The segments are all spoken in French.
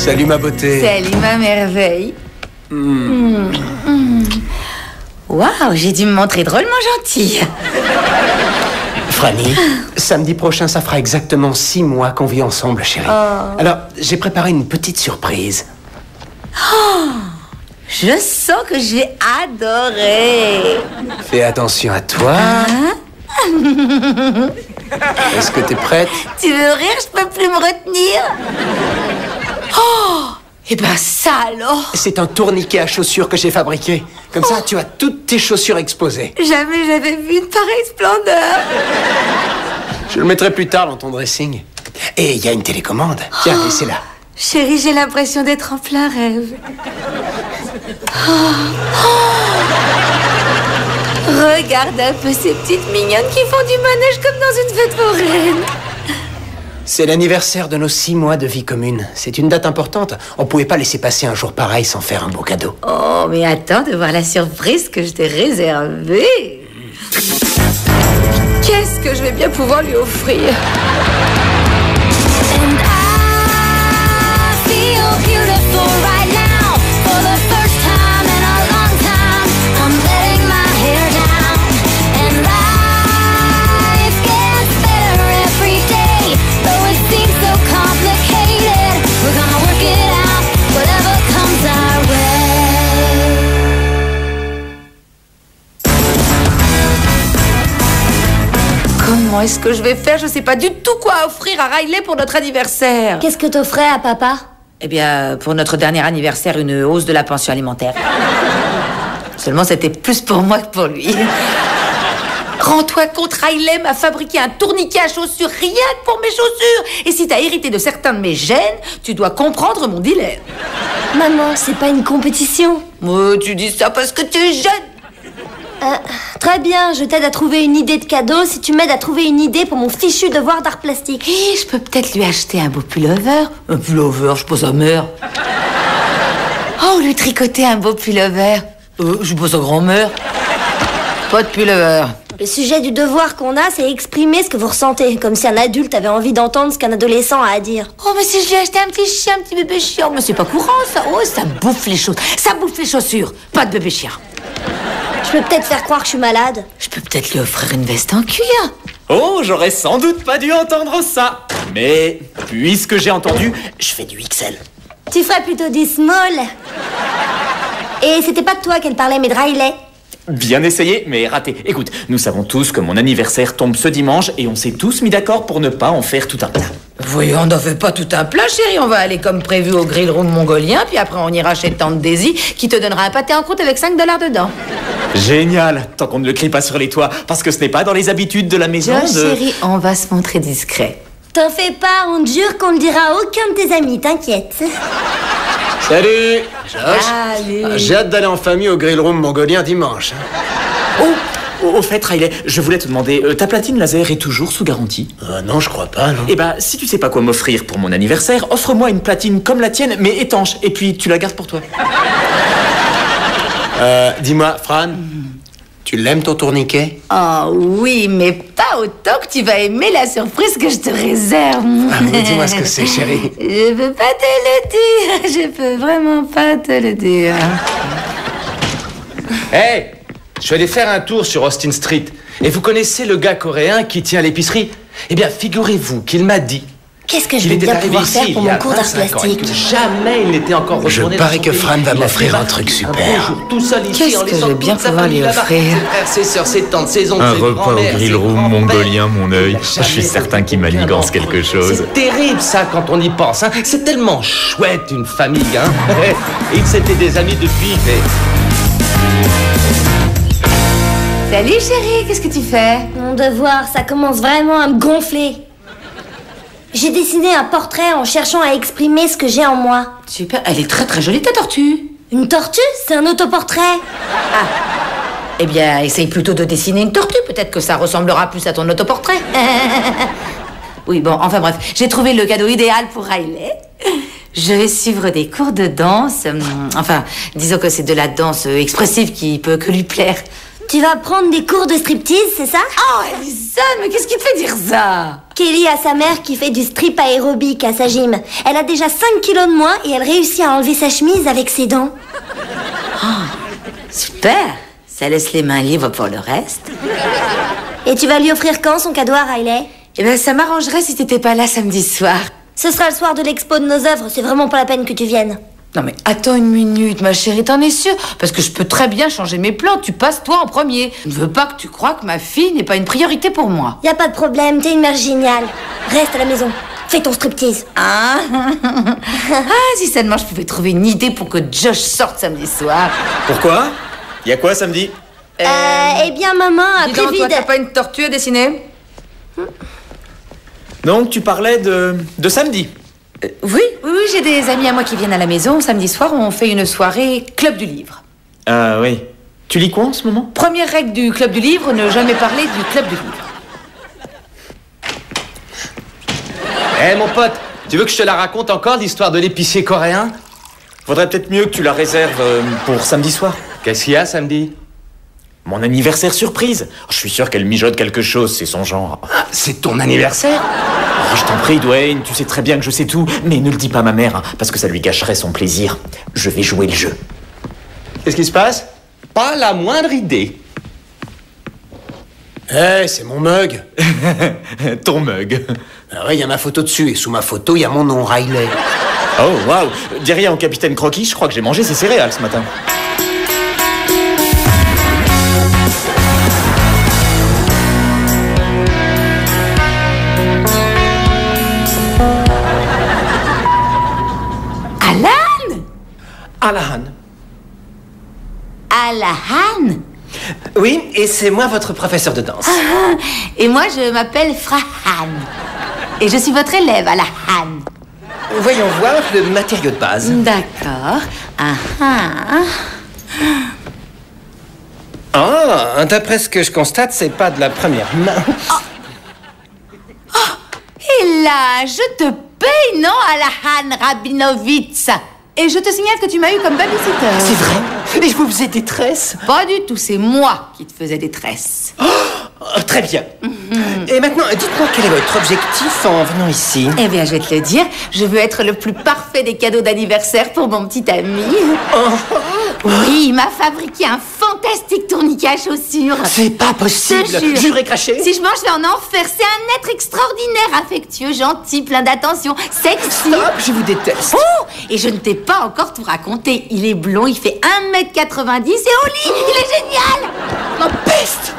Salut ma beauté. Salut ma merveille. Waouh, j'ai dû me montrer drôlement gentille. Franny, samedi prochain, ça fera exactement 6 mois qu'on vit ensemble, chérie. Alors, j'ai préparé une petite surprise. Je sens que j'ai adoré. Fais attention à toi. Est-ce que t'es prête? Tu veux rire, je peux plus me retenir. Oh, et ben ça alors. C'est un tourniquet à chaussures que j'ai fabriqué. Comme ça, tu as toutes tes chaussures exposées. Jamais j'avais vu une pareille splendeur. Je le mettrai plus tard dans ton dressing. Et il y a une télécommande. Tiens, laissez-la. Chérie, j'ai l'impression d'être en plein rêve. Regarde un peu ces petites mignonnes qui font du manège comme dans une fête foraine. C'est l'anniversaire de nos 6 mois de vie commune. C'est une date importante. On pouvait pas laisser passer un jour pareil sans faire un beau cadeau. Oh, mais attends de voir la surprise que je t'ai réservée. Qu'est-ce que je vais bien pouvoir lui offrir? Comment est-ce que je vais faire? Je sais pas du tout quoi offrir à Riley pour notre anniversaire. Qu'est-ce que t'offrais à papa? Eh bien, pour notre dernier anniversaire, une hausse de la pension alimentaire. Seulement, c'était plus pour moi que pour lui. Rends-toi compte, Riley m'a fabriqué un tourniquet à chaussures rien que pour mes chaussures. Et si t'as hérité de certains de mes gènes, tu dois comprendre mon dilemme. Maman, c'est pas une compétition. Oh, tu dis ça parce que tu es jeune. Très bien, je t'aide à trouver une idée de cadeau si tu m'aides à trouver une idée pour mon fichu devoir d'art plastique. Et je peux peut-être lui acheter un beau pullover. Un pullover, je suis pas sa mère. Oh, lui tricoter un beau pullover. Je suis pas sa grand-mère. Pas de pullover. Le sujet du devoir qu'on a, c'est exprimer ce que vous ressentez, comme si un adulte avait envie d'entendre ce qu'un adolescent a à dire. Oh, mais si je lui ai acheté un petit chien, un petit bébé chien, mais c'est pas courant ça. Oh, ça bouffe les choses. Ça bouffe les chaussures. Pas de bébé chien. Je peux peut-être faire croire que je suis malade. Je peux peut-être lui offrir une veste en cuir. Oh, j'aurais sans doute pas dû entendre ça. Mais, puisque j'ai entendu, je fais du XL. Tu ferais plutôt du small. Et c'était pas de toi qu'elle parlait, mais de Riley. Bien essayé, mais raté. Écoute, nous savons tous que mon anniversaire tombe ce dimanche et on s'est tous mis d'accord pour ne pas en faire tout un plat. Voyons, on n'en fait pas tout un plat, chérie. On va aller comme prévu au grill room mongolien, puis après on ira chez Tante Daisy, qui te donnera un pâté en croûte avec 5 $ dedans. Génial, tant qu'on ne le crie pas sur les toits, parce que ce n'est pas dans les habitudes de la maison Josh, chérie, on va se montrer discret. T'en fais pas, on te jure qu'on ne dira à aucun de tes amis, t'inquiète. Salut, Josh. Salut. J'ai hâte d'aller en famille au grill room mongolien dimanche. Au fait, Riley, je voulais te demander, ta platine laser est toujours sous garantie? Non, je crois pas, non. Eh ben, si tu sais pas quoi m'offrir pour mon anniversaire, offre-moi une platine comme la tienne, mais étanche, et puis tu la gardes pour toi. Dis-moi, Fran, tu l'aimes ton tourniquet? Oh oui, mais pas autant que tu vas aimer la surprise que je te réserve. Dis-moi ce que c'est, chérie. Je peux pas te le dire. Je peux vraiment pas te le dire. Hey, je vais aller faire un tour sur Austin Street. Et vous connaissez le gars coréen qui tient l'épicerie? Eh bien, figurez-vous qu'il m'a dit Qu'est-ce que je qu'il vais était bien arrivé pouvoir ici faire il pour y a mon cours d'art 25 ans et plastique? que jamais il n'était encore Je retourné parie dans que son Fran pays. va Il a m'offrir fait un truc super. Un jour tout seul ici, Qu'est-ce en que laissant je vais bien toute sa pouvoir famille lui là-bas. offrir? Ses frères, ses sœurs, ses tantes, ses oncles, Un ses repas au grands-mères, grill ses room grands-pères. mongolien, mon œil. Il a Je suis jamais certain qu'il aucun manigance enfant. quelque chose. C'est terrible ça quand on y pense, hein. C'est tellement chouette une famille, hein. Ils s'étaient des amis depuis, Salut chérie, qu'est-ce que tu fais? Mon devoir, ça commence vraiment à me gonfler. J'ai dessiné un portrait en cherchant à exprimer ce que j'ai en moi. Super, elle est très très jolie ta tortue. Une tortue? C'est un autoportrait. Eh bien, essaye plutôt de dessiner une tortue, peut-être que ça ressemblera plus à ton autoportrait. Oui, bon, enfin bref, j'ai trouvé le cadeau idéal pour Riley. Je vais suivre des cours de danse. Enfin, disons que c'est de la danse expressive qui peut que lui plaire. Tu vas prendre des cours de striptease, c'est ça? Oh, Alison, mais qu'est-ce qui te fait dire ça? Kelly a sa mère qui fait du strip aérobic à sa gym. Elle a déjà 5 kilos de moins et elle réussit à enlever sa chemise avec ses dents. Super. Ça laisse les mains libres pour le reste. Et tu vas lui offrir quand son cadeau à Riley? Eh ben, ça m'arrangerait si t'étais pas là samedi soir. Ce sera le soir de l'expo de nos œuvres, c'est vraiment pas la peine que tu viennes. Non mais attends une minute, ma chérie, t'en es sûre? Parce que je peux très bien changer mes plans, tu passes toi en premier. Je ne veux pas que tu crois que ma fille n'est pas une priorité pour moi. Y a pas de problème, t'es une mère géniale. Reste à la maison, fais ton striptease. Ah, si seulement je pouvais trouver une idée pour que Josh sorte samedi soir. Pourquoi? Y a quoi samedi? Eh bien maman, Dis après donc, toi, vide. t'as pas une tortue à dessiner? Donc tu parlais de samedi. Oui, j'ai des amis à moi qui viennent à la maison. Samedi soir, on fait une soirée Club du Livre. Ah oui. Tu lis quoi en ce moment? Première règle du Club du Livre, ne jamais parler du Club du Livre. Eh mon pote, tu veux que je te la raconte encore l'histoire de l'épicier coréen? Faudrait peut-être mieux que tu la réserves pour samedi soir. Qu'est-ce qu'il y a samedi? Mon anniversaire surprise. Je suis sûr qu'elle mijote quelque chose, c'est son genre. Ah, c'est ton anniversaire? Oh, je t'en prie, Dwayne, tu sais très bien que je sais tout, mais ne le dis pas à ma mère, hein, parce que ça lui gâcherait son plaisir. Je vais jouer le jeu. Qu'est-ce qui se passe? Pas la moindre idée. C'est mon mug. Ton mug. Ah ouais, y a ma photo dessus, et sous ma photo, y a mon nom, Riley. Oh, waouh. Dis rien au capitaine Croquis, je crois que j'ai mangé ses céréales ce matin. Alahan. Alahan? Oui, et c'est moi votre professeur de danse. Et moi, je m'appelle Frahan. Et je suis votre élève, Alahan. Voyons voir le matériau de base. D'accord. Ah, d'après ce que je constate, c'est pas de la première main. Et là, je te paye, non, Alahan Rabinovitz? Et je te signale que tu m'as eu comme babysitter. C'est vrai? Et je vous faisais des tresses? Pas du tout, c'est moi qui te faisais des tresses. Oh, très bien. Et maintenant, dites-moi quel est votre objectif en venant ici? Eh bien, je vais te le dire, je veux être le plus parfait des cadeaux d'anniversaire pour mon petit ami. Oui, il m'a fabriqué un fantastique tourniquet à chaussures. C'est pas possible. Je te jure. Jurez craché. Si je mange, je vais en enfer. C'est un être extraordinaire, affectueux, gentil, plein d'attention, sexy. Stop, je vous déteste. Oh, et je ne t'ai pas encore tout raconté. Il est blond, il fait 1m90 et au lit, il est génial. Ma peste!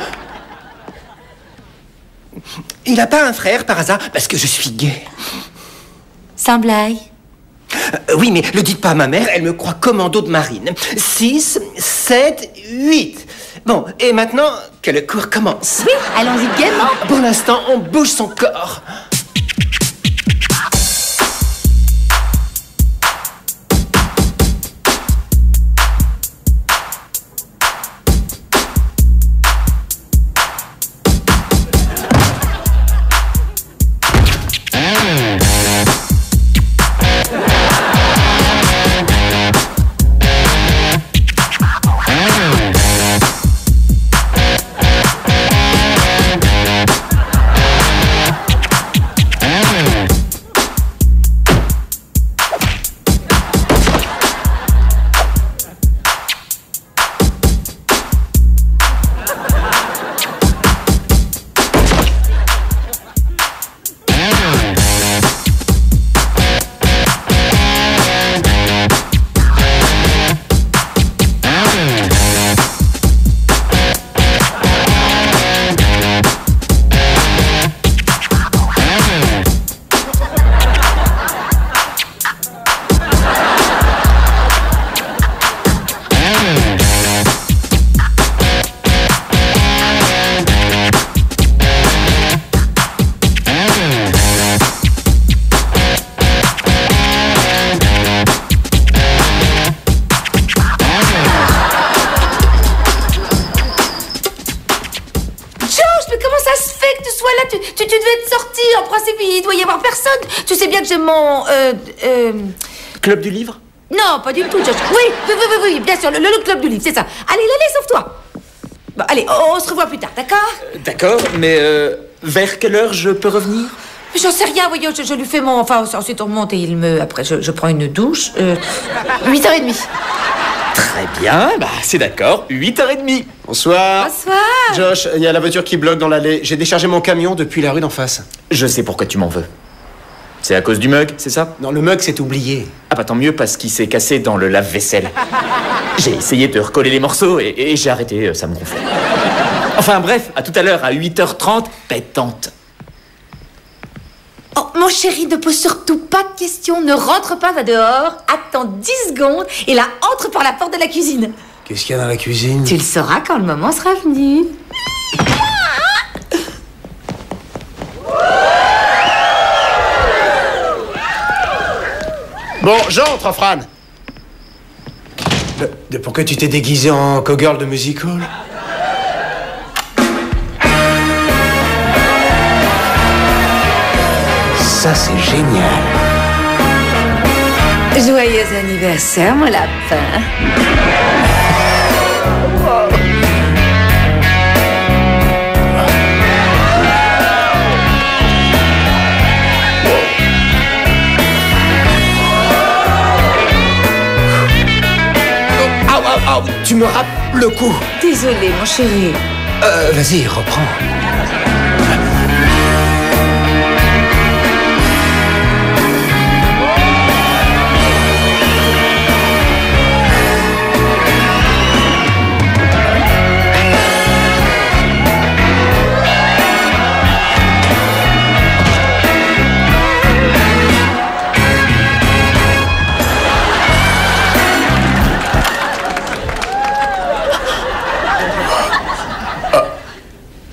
Il a pas un frère par hasard? Parce que je suis gay. Sans blague. Oui, mais le dites pas à ma mère, elle me croit commando de marine. 6, 7, 8. Bon, et maintenant que le cours commence. Oui, allons-y gaiement. Pour l'instant, on bouge son corps. Tu devais être sorti. En principe, il doit y avoir personne. Tu sais bien que j'ai mon... Club du livre? Non, pas du tout, Josh. Oui, bien sûr, le club du livre, c'est ça. Allez, sauve-toi. Bon, allez, on se revoit plus tard, d'accord? D'accord, mais vers quelle heure je peux revenir? J'en sais rien, voyons, je lui fais mon... Enfin, ensuite on remonte et après je prends une douche. 8h30. Très bien, bah c'est d'accord, 8h30. Bonsoir. Bonsoir. Josh, il y a la voiture qui bloque dans l'allée. J'ai déchargé mon camion depuis la rue d'en face. Je sais pourquoi tu m'en veux. C'est à cause du mug, c'est ça? Non, le mug s'est oublié. Ah bah tant mieux parce qu'il s'est cassé dans le lave-vaisselle. J'ai essayé de recoller les morceaux et j'ai arrêté, ça me gonflait. Enfin bref, à tout à l'heure, à 8h30, pétante. Oh, mon chéri, ne pose surtout pas de questions. Ne rentre pas, va dehors. Attends 10 secondes et là, entre par la porte de la cuisine. Qu'est-ce qu'il y a dans la cuisine? Tu le sauras quand le moment sera venu. Bon, j'entre, Fran. Pourquoi tu t'es déguisé en cowgirl de music hall? Ça, c'est génial. Joyeux anniversaire, mon lapin. Tu me rappes le coup. Désolé, mon chéri. Vas-y, reprends.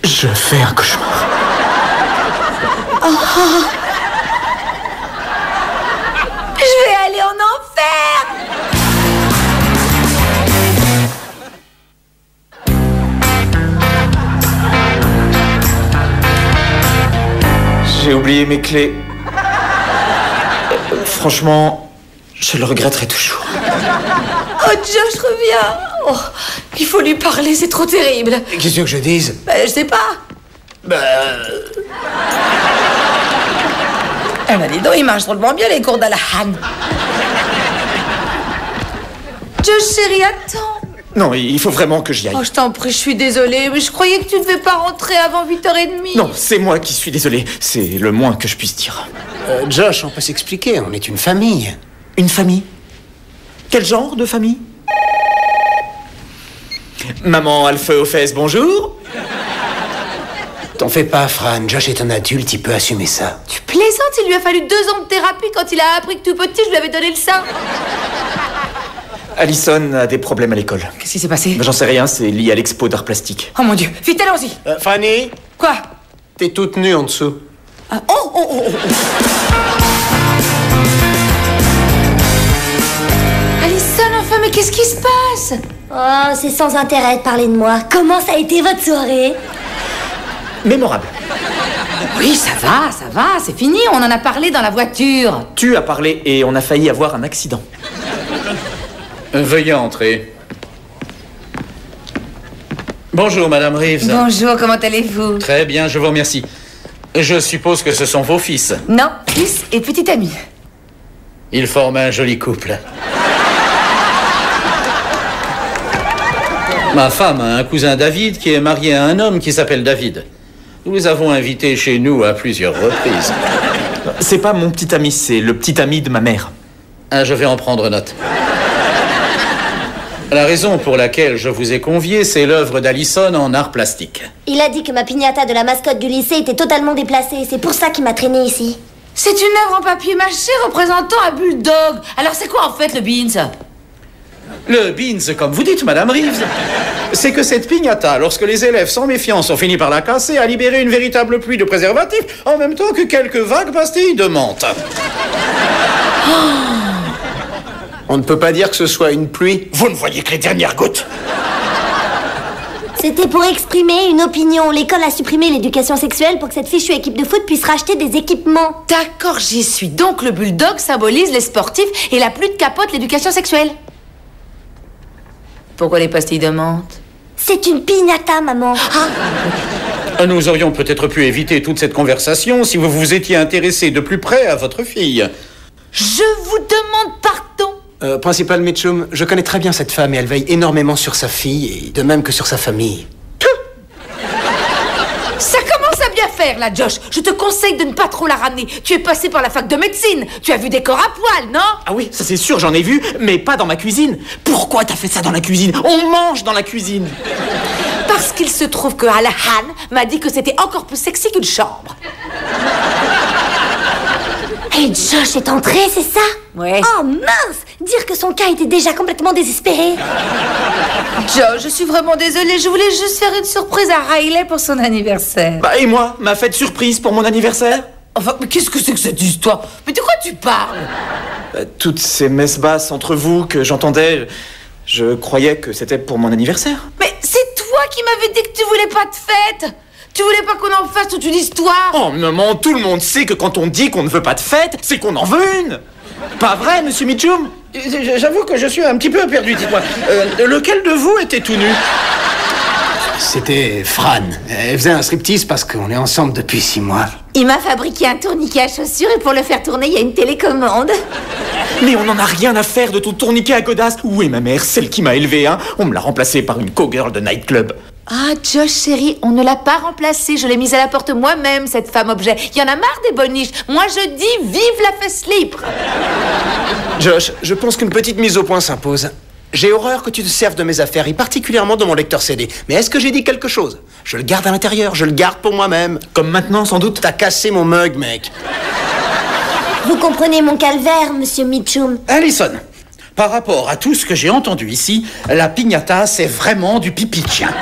Je fais un cauchemar. Je vais aller en enfer. J'ai oublié mes clés. Franchement, je le regretterai toujours. Oh, Josh, reviens. Oh, il faut lui parler, c'est trop terrible. Qu'est-ce que je dise? Je sais pas. Eh ben dis donc, il marche drôlement bien les cours d'Alahan. Josh, chérie, attends. Non, il faut vraiment que j'y aille. Oh, je t'en prie, je suis désolée, mais je croyais que tu ne devais pas rentrer avant 8h30. Non, c'est moi qui suis désolé. C'est le moins que je puisse dire. Josh, on peut s'expliquer, on est une famille. Une famille? Quel genre de famille? Maman Alpha aux fesses, bonjour. T'en fais pas, Fran. Josh est un adulte, il peut assumer ça. Tu plaisantes, il lui a fallu 2 ans de thérapie quand il a appris que tout petit, je lui avais donné le sein. Allison a des problèmes à l'école. Qu'est-ce qui s'est passé? Ben, j'en sais rien, c'est lié à l'expo d'art plastique. Oh mon Dieu, vite, allons-y. Fanny, Quoi? t'es toute nue en dessous. Ah, oh. Alison, enfin, mais qu'est-ce qui se passe? Oh, c'est sans intérêt de parler de moi. Comment ça a été votre soirée? Mémorable. Oui, ça va, c'est fini, on en a parlé dans la voiture. Tu as parlé et on a failli avoir un accident. Veuillez entrer. Bonjour, Madame Reeves. Bonjour, comment allez-vous? Très bien, je vous remercie. Je suppose que ce sont vos fils. Non, fils et petit ami. Ils forment un joli couple. Ma femme a un cousin David qui est marié à un homme qui s'appelle David. Nous les avons invités chez nous à plusieurs reprises. C'est pas mon petit ami, c'est le petit ami de ma mère. Ah, je vais en prendre note. La raison pour laquelle je vous ai convié, c'est l'œuvre d'Allison en art plastique. Il a dit que ma piñata de la mascotte du lycée était totalement déplacée. C'est pour ça qu'il m'a traîné ici. C'est une œuvre en papier mâché représentant un bulldog. Alors c'est quoi en fait le beans? Le beans, comme vous dites, Madame Reeves, c'est que cette piñata, lorsque les élèves sans méfiance ont fini par la casser, a libéré une véritable pluie de préservatifs, en même temps que quelques vagues pastilles de menthe. On ne peut pas dire que ce soit une pluie. Vous ne voyez que les dernières gouttes. C'était pour exprimer une opinion. L'école a supprimé l'éducation sexuelle pour que cette fichue équipe de foot puisse racheter des équipements. D'accord, j'y suis. Donc le bulldog symbolise les sportifs et la pluie de capote l'éducation sexuelle. Pourquoi les pastilles de menthe? C'est une piñata, maman. Nous aurions peut-être pu éviter toute cette conversation si vous vous étiez intéressé de plus près à votre fille. Je vous demande pardon. Principal Mitchum, je connais très bien cette femme et elle veille énormément sur sa fille, et de même que sur sa famille. Ça commence à bien faire, là, Josh. Je te conseille de ne pas trop la ramener. Tu es passé par la fac de médecine. Tu as vu des corps à poil, non? Ah oui, ça c'est sûr, j'en ai vu, mais pas dans ma cuisine. Pourquoi t'as fait ça dans la cuisine? On mange dans la cuisine. Parce qu'il se trouve que Alahan m'a dit que c'était encore plus sexy qu'une chambre. Et Josh est entré, c'est ça? Ouais. Oh mince! Dire que son cas était déjà complètement désespéré. Josh, je suis vraiment désolée. Je voulais juste faire une surprise à Riley pour son anniversaire. Bah et moi, ma fête surprise pour mon anniversaire? Enfin, mais qu'est-ce que c'est que cette histoire? Mais de quoi tu parles? Toutes ces messes basses entre vous que j'entendais, je croyais que c'était pour mon anniversaire. Mais c'est toi qui m'avais dit que tu voulais pas de fête. Tu voulais pas qu'on en fasse toute une histoire? Oh maman, tout le monde sait que quand on dit qu'on ne veut pas de fête, c'est qu'on en veut une. Pas vrai, monsieur Mitchum? J'avoue que je suis un petit peu perdu, dites-moi. Lequel de vous était tout nu? C'était Fran. Elle faisait un striptease parce qu'on est ensemble depuis 6 mois. Il m'a fabriqué un tourniquet à chaussures et pour le faire tourner, il y a une télécommande. Mais on n'en a rien à faire de ton tourniquet à godasses. Où est ma mère, celle qui m'a élevé, hein? On me l'a remplacée par une cowgirl de nightclub. Ah, Josh, chérie, on ne l'a pas remplacée. Je l'ai mise à la porte moi-même, cette femme objet. Il y en a marre des boniches. Moi, je dis vive la fesse libre. Josh, je pense qu'une petite mise au point s'impose. J'ai horreur que tu te serves de mes affaires, et particulièrement de mon lecteur CD. Mais est-ce que j'ai dit quelque chose? Je le garde à l'intérieur, je le garde pour moi-même. Comme maintenant, sans doute. T'as cassé mon mug, mec. Vous comprenez mon calvaire, monsieur Mitchum? Allison, par rapport à tout ce que j'ai entendu ici, la piñata, c'est vraiment du pipi de chien.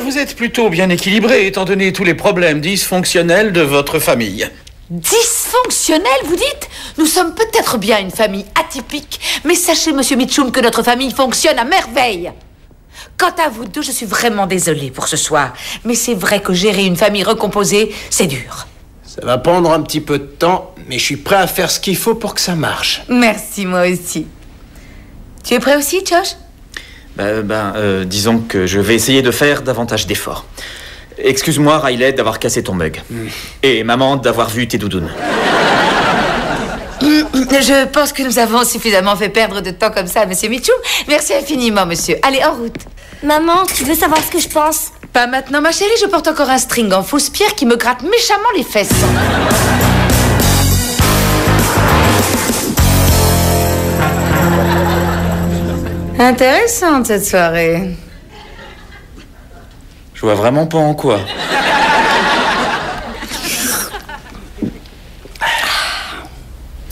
Vous êtes plutôt bien équilibré, étant donné tous les problèmes dysfonctionnels de votre famille. Dysfonctionnel, vous dites? Nous sommes peut-être bien une famille atypique, mais sachez, monsieur Mitchum, que notre famille fonctionne à merveille. Quant à vous deux, je suis vraiment désolée pour ce soir, mais c'est vrai que gérer une famille recomposée, c'est dur. Ça va prendre un petit peu de temps, mais je suis prêt à faire ce qu'il faut pour que ça marche. Merci, moi aussi. Tu es prêt aussi, Josh? Disons que je vais essayer de faire davantage d'efforts. Excuse-moi, Riley, d'avoir cassé ton mug. Et maman, d'avoir vu tes doudounes. Je pense que nous avons suffisamment fait perdre de temps comme ça à monsieur Mitchum. Merci infiniment, monsieur. Allez, en route. Maman, tu veux savoir ce que je pense? Pas maintenant, ma chérie. Je porte encore un string en fausse pierre qui me gratte méchamment les fesses. Intéressante, cette soirée. Je vois vraiment pas en quoi.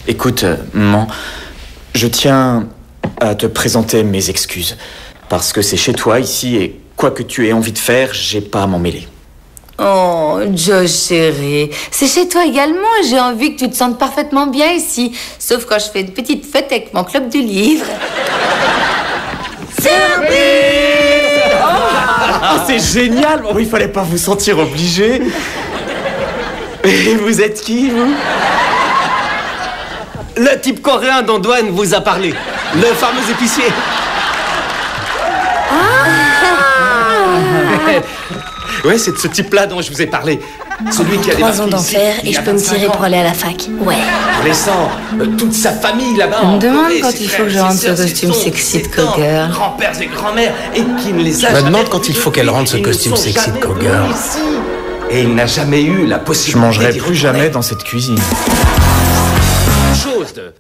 Écoute, maman, je tiens à te présenter mes excuses. Parce que c'est chez toi, ici, et quoi que tu aies envie de faire, j'ai pas à m'en mêler. Oh, Josh, chérie. C'est chez toi également et j'ai envie que tu te sentes parfaitement bien ici. Sauf quand je fais une petite fête avec mon club du livre. Ah, c'est génial! Oh, il fallait pas vous sentir obligé. Et vous êtes qui, vous? Le type coréen dont Dwayne vous a parlé. Le fameux épicier. Ouais, c'est de ce type-là dont je vous ai parlé. Celui qui a 3 ans d'enfer et je peux me tirer pour aller à la fac. Ouais. Laissant toute sa famille là-bas. On me demande quand il faut que je rentre ce costume sexy de cowgirl. Grands-pères et grands-mères et qui ne les a Je me jamais demande quand il faut qu'elle rentre ce ils ne costume sont sexy de jamais cowgirl. venus ici. Et il n'a jamais eu la Je possibilité mangerai d'y plus retourner. jamais dans cette cuisine. Chose de...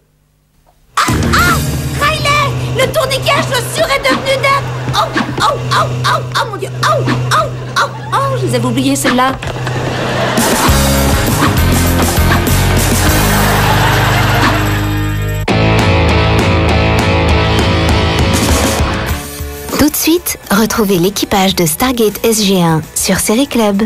Riley, le tourniquet à chaussures est devenu neuf. Oh, oh, oh, oh, oh, mon Dieu. Oh, oh, oh, oh, je les avais oubliées, celles-là. Tout de suite, retrouvez l'équipage de Stargate SG1 sur Série Club.